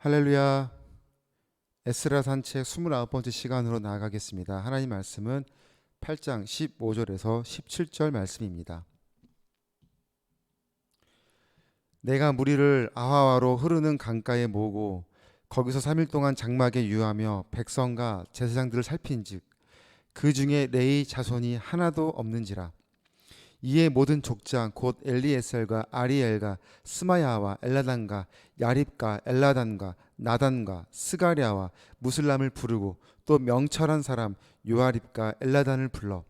할렐루야. 에스라 산책 29번째 시간으로 나아가겠습니다. 하나님 말씀은 8장 15절에서 17절 말씀입니다. 내가 무리를 아하와로 흐르는 강가에 모으고 거기서 3일 동안 장막에 유하며 백성과 제사장들을 살핀즉 그 중에 레위 자손이 하나도 없는지라. 이에 모든 족장 곧 엘리에셀과 아리엘과 스마야와 엘라단과 야립과 엘라단과 나단과 스가랴와 무슬람을 부르고 또 명철한 사람 요아립과 엘라단을 불러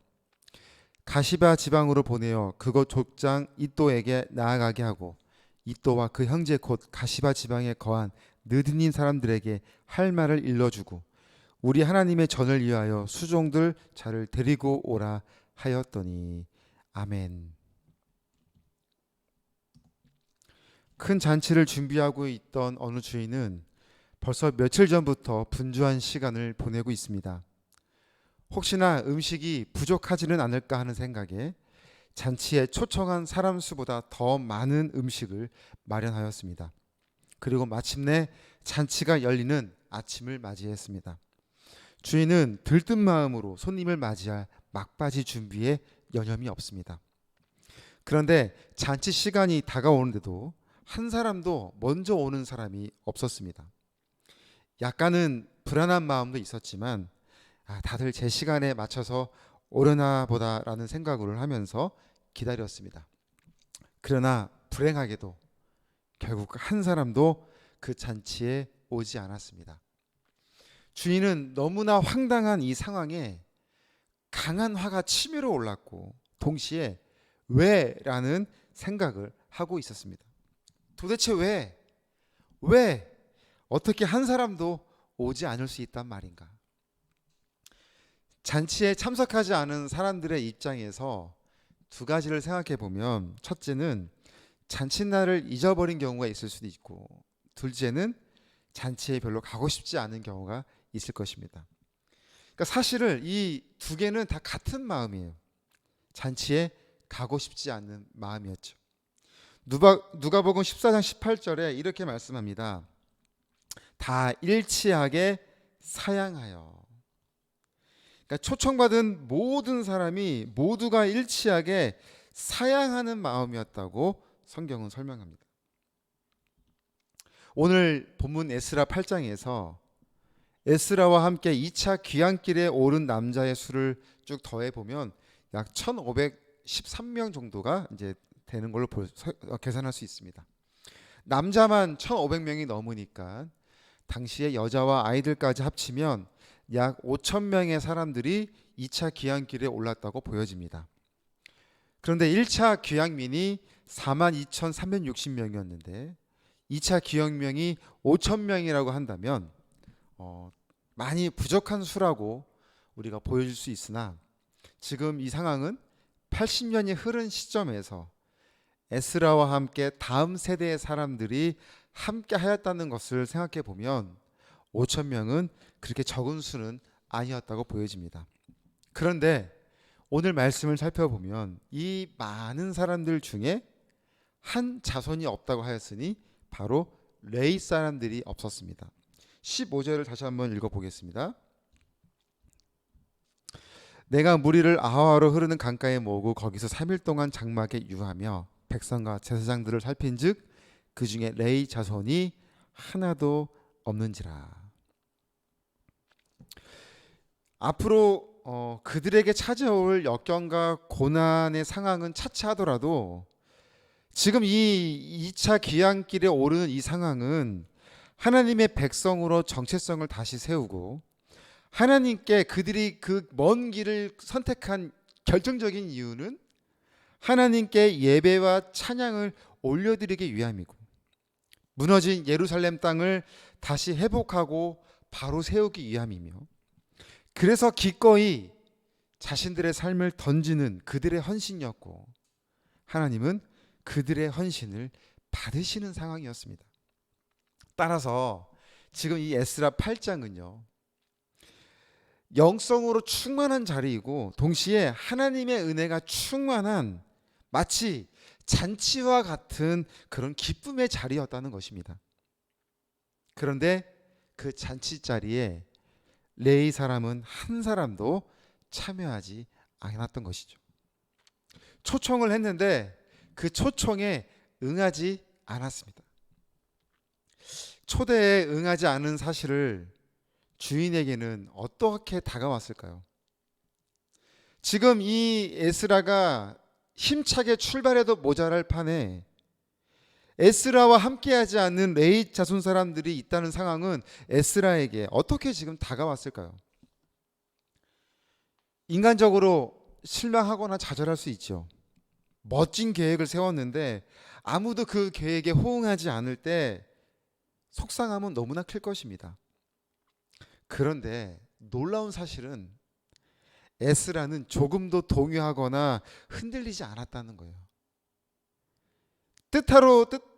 가시바 지방으로 보내어 그곳 족장 이또에게 나아가게 하고 이또와 그 형제 곧 가시바 지방에 거한 느드닌 사람들에게 할 말을 일러주고 우리 하나님의 전을 위하여 수종들 자를 데리고 오라 하였더니 아멘. 큰 잔치를 준비하고 있던 어느 주인은 벌써 며칠 전부터 분주한 시간을 보내고 있습니다. 혹시나 음식이 부족하지는 않을까 하는 생각에 잔치에 초청한 사람 수보다 더 많은 음식을 마련하였습니다. 그리고 마침내 잔치가 열리는 아침을 맞이했습니다. 주인은 들뜬 마음으로 손님을 맞이할 막바지 준비에 여념이 없습니다. 그런데 잔치 시간이 다가오는데도 한 사람도 먼저 오는 사람이 없었습니다. 약간은 불안한 마음도 있었지만 다들 제 시간에 맞춰서 오려나 보다라는 생각을 하면서 기다렸습니다. 그러나 불행하게도 결국 한 사람도 그 잔치에 오지 않았습니다. 주인은 너무나 황당한 이 상황에 강한 화가 치밀어 올랐고 동시에 왜라는 생각을 하고 있었습니다. 도대체 왜? 어떻게 한 사람도 오지 않을 수 있단 말인가? 잔치에 참석하지 않은 사람들의 입장에서 두 가지를 생각해 보면, 첫째는 잔칫날을 잊어버린 경우가 있을 수도 있고, 둘째는 잔치에 별로 가고 싶지 않은 경우가 있을 것입니다. 그러니까 사실은 이 두 개는 다 같은 마음이에요. 잔치에 가고 싶지 않은 마음이었죠. 누가복음 14장 18절에 이렇게 말씀합니다. 다 일치하게 사양하여. 그러니까 초청받은 모든 사람이 모두가 일치하게 사양하는 마음이었다고 성경은 설명합니다. 오늘 본문 에스라 8장에서 에스라와 함께 2차 귀향길에 오른 남자의 수를 쭉 더해 보면 약 1513명 정도가 이제 되는 걸로 계산할 수 있습니다. 남자만 1500명이 넘으니까 당시에 여자와 아이들까지 합치면 약 5000명의 사람들이 2차 귀향길에 올랐다고 보여집니다. 그런데 1차 귀향민이 42,360명이었는데 2차 귀향명이 5,000명이라고 한다면 많이 부족한 수라고 우리가 보여줄 수 있으나, 지금 이 상황은 80년이 흐른 시점에서 에스라와 함께 다음 세대의 사람들이 함께 하였다는 것을 생각해 보면 5,000명은 그렇게 적은 수는 아니었다고 보여집니다. 그런데 오늘 말씀을 살펴보면 이 많은 사람들 중에 한 자손이 없다고 하였으니 바로 레위 사람들이 없었습니다. 15절을 다시 한번 읽어보겠습니다. 내가 무리를 아하와로 흐르는 강가에 모으고 거기서 3일 동안 장막에 유하며 백성과 제사장들을 살핀즉 그 중에 레위 자손이 하나도 없는지라. 앞으로 그들에게 찾아올 역경과 고난의 상황은 차치하더라도 지금 이 2차 귀향길에 오르는 이 상황은 하나님의 백성으로 정체성을 다시 세우고 하나님께 그들이 그 먼 길을 선택한 결정적인 이유는 하나님께 예배와 찬양을 올려드리기 위함이고 무너진 예루살렘 땅을 다시 회복하고 바로 세우기 위함이며, 그래서 기꺼이 자신들의 삶을 던지는 그들의 헌신이었고 하나님은 그들의 헌신을 받으시는 상황이었습니다. 따라서 지금 이 에스라 8장은요, 영성으로 충만한 자리이고 동시에 하나님의 은혜가 충만한 마치 잔치와 같은 그런 기쁨의 자리였다는 것입니다. 그런데 그 잔치 자리에 레위 사람은 한 사람도 참여하지 않았던 것이죠. 초청을 했는데 그 초청에 응하지 않았습니다. 초대에 응하지 않은 사실을 주인에게는 어떻게 다가왔을까요? 지금 이 에스라가 힘차게 출발해도 모자랄 판에 에스라와 함께하지 않는 레위 자손 사람들이 있다는 상황은 에스라에게 어떻게 지금 다가왔을까요? 인간적으로 실망하거나 좌절할 수 있죠. 멋진 계획을 세웠는데 아무도 그 계획에 호응하지 않을 때 속상함은 너무나 클 것입니다. 그런데 놀라운 사실은 에스라는 조금도 동요하거나 흔들리지 않았다는 거예요.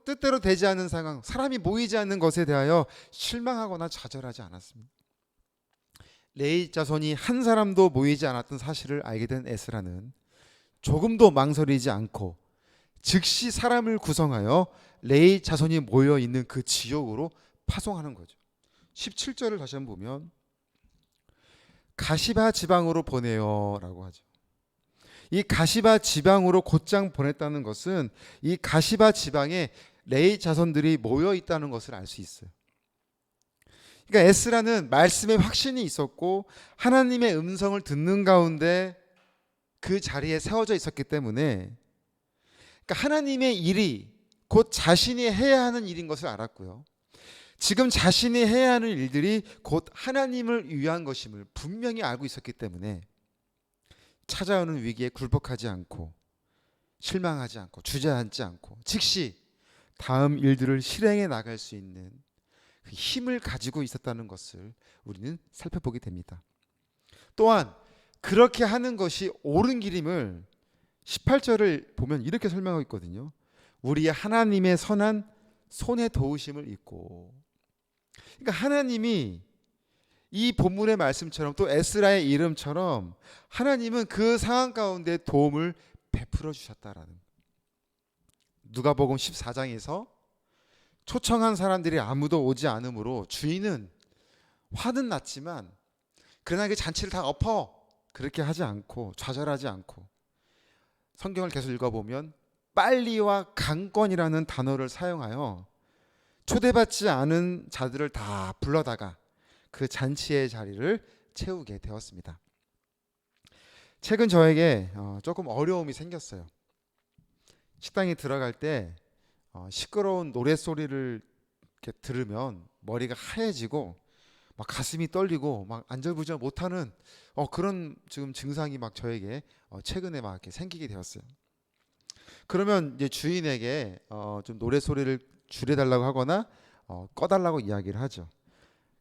뜻대로 되지 않는 상황, 사람이 모이지 않는 것에 대하여 실망하거나 좌절하지 않았습니다. 레위 자손이 한 사람도 모이지 않았던 사실을 알게 된 에스라는 조금도 망설이지 않고 즉시 사람을 구성하여 레위 자손이 모여 있는 그 지역으로 파송하는 거죠. 17절을 다시 한번 보면 가시바 지방으로 보내요라고 하죠. 이 가시바 지방으로 곧장 보냈다는 것은 이 가시바 지방에 레위 자손들이 모여 있다는 것을 알 수 있어요. 그러니까 에스라는 말씀에 확신이 있었고 하나님의 음성을 듣는 가운데 그 자리에 세워져 있었기 때문에, 그러니까 하나님의 일이 곧 자신이 해야 하는 일인 것을 알았고요. 지금 자신이 해야 하는 일들이 곧 하나님을 위한 것임을 분명히 알고 있었기 때문에 찾아오는 위기에 굴복하지 않고 실망하지 않고 주저앉지 않고 즉시 다음 일들을 실행해 나갈 수 있는 그 힘을 가지고 있었다는 것을 우리는 살펴보게 됩니다. 또한 그렇게 하는 것이 옳은 길임을 18절을 보면 이렇게 설명하고 있거든요. 우리의 하나님의 선한 손에 도우심을 잊고. 그러니까 하나님이 이 본문의 말씀처럼 또 에스라의 이름처럼 하나님은 그 상황 가운데 도움을 베풀어 주셨다라는. 누가복음 14장에서 초청한 사람들이 아무도 오지 않으므로 주인은 화는 났지만 그러나 그 잔치를 다 엎어 그렇게 하지 않고 좌절하지 않고 성경을 계속 읽어보면 빨리와 강권이라는 단어를 사용하여 초대받지 않은 자들을 다 불러다가 그 잔치의 자리를 채우게 되었습니다. 최근 저에게 조금 어려움이 생겼어요. 식당에 들어갈 때 시끄러운 노랫소리를 이렇게 들으면 머리가 하얘지고 막 가슴이 떨리고 막 안절부절 못하는 그런 지금 증상이 막 저에게 최근에 막 이렇게 생기게 되었어요. 그러면 이제 주인에게 좀 노랫소리를 줄여달라고 하거나 꺼달라고 이야기를 하죠.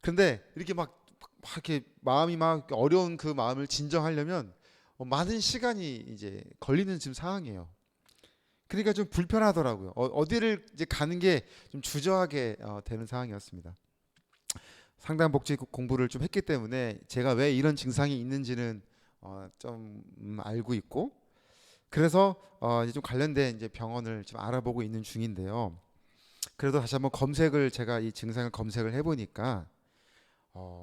근데 이렇게 막 이렇게 마음이 막 어려운 그 마음을 진정하려면 많은 시간이 이제 걸리는 지금 상황이에요. 그러니까 좀 불편하더라고요. 어디를 이제 가는 게 좀 주저하게 되는 상황이었습니다. 상담복지 공부를 좀 했기 때문에 제가 왜 이런 증상이 있는지는 좀 알고 있고, 그래서 이제 좀 관련된 이제 병원을 좀 알아보고 있는 중인데요. 그래도 다시 한번 제가 이 증상을 검색을 해보니까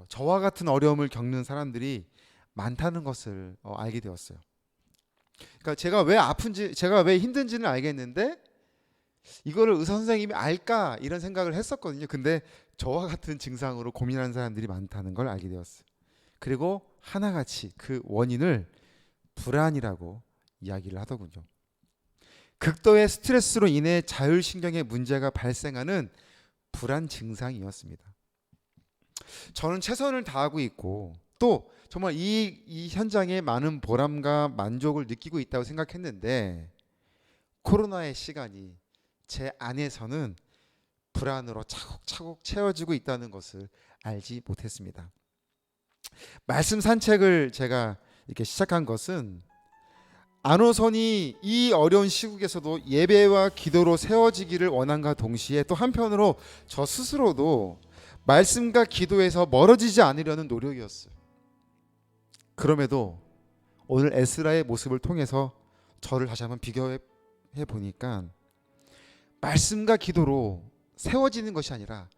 저와 같은 어려움을 겪는 사람들이 많다는 것을 알게 되었어요. 그러니까 제가 왜 힘든지는 알겠는데 이거를 의사 선생님이 알까 이런 생각을 했었거든요. 근데 저와 같은 증상으로 고민하는 사람들이 많다는 걸 알게 되었어요. 그리고 하나같이 그 원인을 불안이라고 이야기를 하더군요. 극도의 스트레스로 인해 자율신경에 문제가 발생하는 불안 증상이었습니다. 저는 최선을 다하고 있고 또 정말 이 현장에 많은 보람과 만족을 느끼고 있다고 생각했는데 코로나의 시간이 제 안에서는 불안으로 차곡차곡 채워지고 있다는 것을 알지 못했습니다. 말씀 산책을 제가 이렇게 시작한 것은 안호선이 이 어려운 시국에서도 예배와 기도로 세워지기를 원함과 동시에 또 한편으로 저 스스로도 말씀과 기도에서 멀어지지 않으려는 노력이었어요. 그럼에도 오늘 에스라의 모습을 통해서 저를 다시 한번 비교해 보니까 말씀과 기도로 세워지는 것이 아니라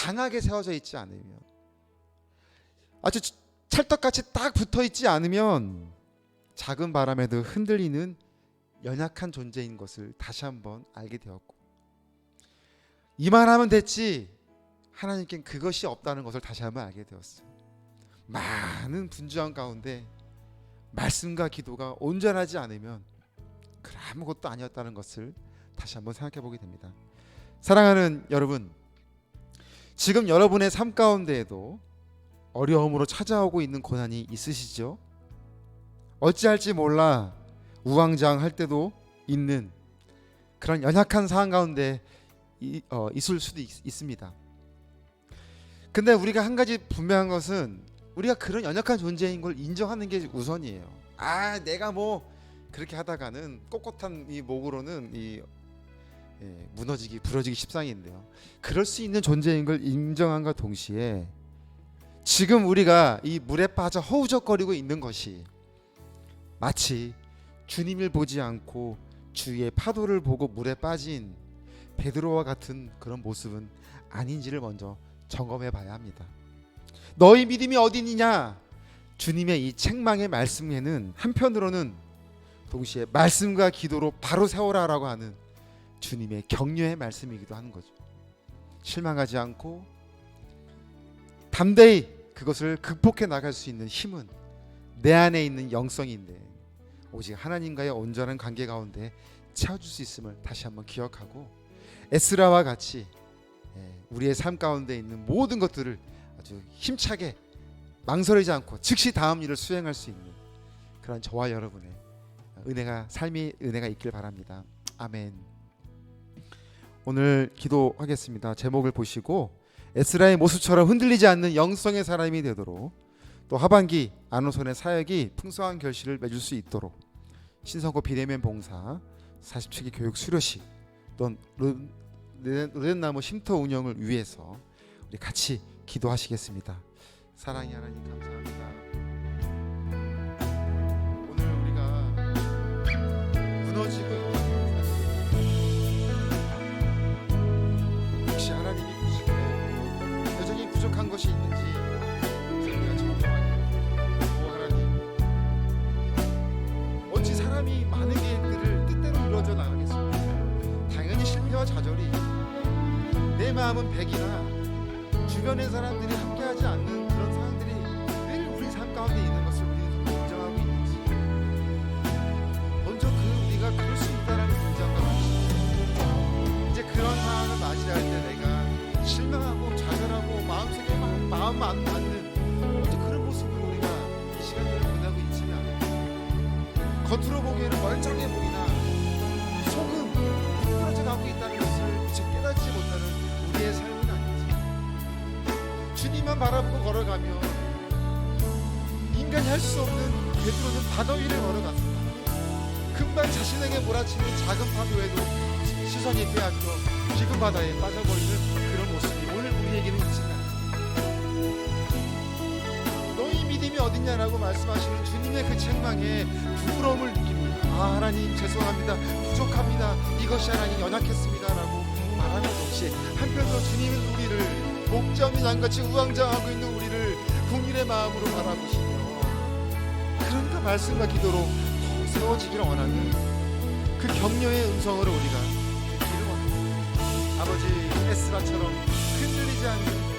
강하게 세워져 있지 않으면, 아주 찰떡같이 딱 붙어 있지 않으면 작은 바람에도 흔들리는 연약한 존재인 것을 다시 한번 알게 되었고, 이만하면 됐지 하나님께는 그것이 없다는 것을 다시 한번 알게 되었어요. 많은 분주한 가운데 말씀과 기도가 온전하지 않으면 그 아무것도 아니었다는 것을 다시 한번 생각해 보게 됩니다. 사랑하는 여러분, 지금 여러분의 삶 가운데에도 어려움으로 찾아오고 있는 고난이 있으시죠? 어찌할지 몰라 우왕좌왕할 때도 있는 그런 연약한 상황 가운데 있을 수도 있습니다. 근데 우리가 한 가지 분명한 것은 우리가 그런 연약한 존재인 걸 인정하는 게 우선이에요. 내가 뭐 그렇게 하다가는 꼿꼿한 이 목으로는 무너지기 부러지기 십상인데요. 그럴 수 있는 존재인 걸 인정함과 동시에 지금 우리가 이 물에 빠져 허우적거리고 있는 것이 마치 주님을 보지 않고 주위의 파도를 보고 물에 빠진 베드로와 같은 그런 모습은 아닌지를 먼저 점검해 봐야 합니다. 너희 믿음이 어디 있느냐? 주님의 이 책망의 말씀에는 한편으로는 동시에 말씀과 기도로 바로 세워라라고 하는 주님의 격려의 말씀이기도 하는 거죠. 실망하지 않고 담대히 그것을 극복해 나갈 수 있는 힘은 내 안에 있는 영성인데 오직 하나님과의 온전한 관계 가운데 채워줄 수 있음을 다시 한번 기억하고, 에스라와 같이 우리의 삶 가운데 있는 모든 것들을 아주 힘차게 망설이지 않고 즉시 다음 일을 수행할 수 있는 그런 저와 여러분의 삶의 은혜가 있길 바랍니다. 아멘. 오늘 기도하겠습니다. 제목을 보시고 에스라의 모습처럼 흔들리지 않는 영성의 사람이 되도록, 또 하반기 안호선의 사역이 풍성한 결실을 맺을 수 있도록 신성고 비대면 봉사 47기 교육 수료식 또 로덴나무 쉼터 운영을 위해서 우리 같이 기도하시겠습니다. 사랑의 하나님 감사합니다. 오늘 우리가 무너지고 있는 혹시 하나님이 보시기에 여전히 부족한 것이 있는지 우리가 점검하게, 하나님, 어찌 사람이 많은 계획들을 뜻대로 이루어져 나가겠습니까? 당연히 실패와 좌절이, 내 마음은 백이나 주변의 사람들이 함께하지 않는 그런 상황들이 늘 우리 삶 가운데 있는 것을 우리는 인정하고 있는지, 먼저 우리가 그럴 수 있다는 인정과 같이 이제 그런 상황을 맞이할 때 내가 실망하고 좌절하고 마음속에 마음 안 맞는 먼저 그런 모습을 우리가 이 시간들을 보내고 있지만, 겉으로 보기에는 멀쩡해 보이나 속은 흐트러져 가고 있다는 것을 미처 깨닫지 못하는 우리의 삶은 아닌지, 주님만 바라보고 걸어가며 인간이 할 수 없는 베드로는 바다 위를 걸어갔습니다. 금방 자신에게 몰아치는 작은 파도에도 시선이 빼앗겨 깊은 바다에 빠져버리는 그런 모습이 오늘 우리에게는 있지만, 너희 믿음이 어딨냐라고 말씀하시는 주님의 그 책망에 부끄러움을 느낍니다. 하나님 죄송합니다, 부족합니다, 이것이 하나님 연약했습니다 라고 말하는 동시에 한편으로 주님은 우리를 목자 없는 양같이 우왕좌왕하고 있는 우리를 국민의 마음으로 바라보시며 그런 그 말씀과 기도로 더 세워지기를 원하는 그 격려의 음성으로 우리가 듣기를 원합니다. 아버지, 에스라처럼 흔들리지 않는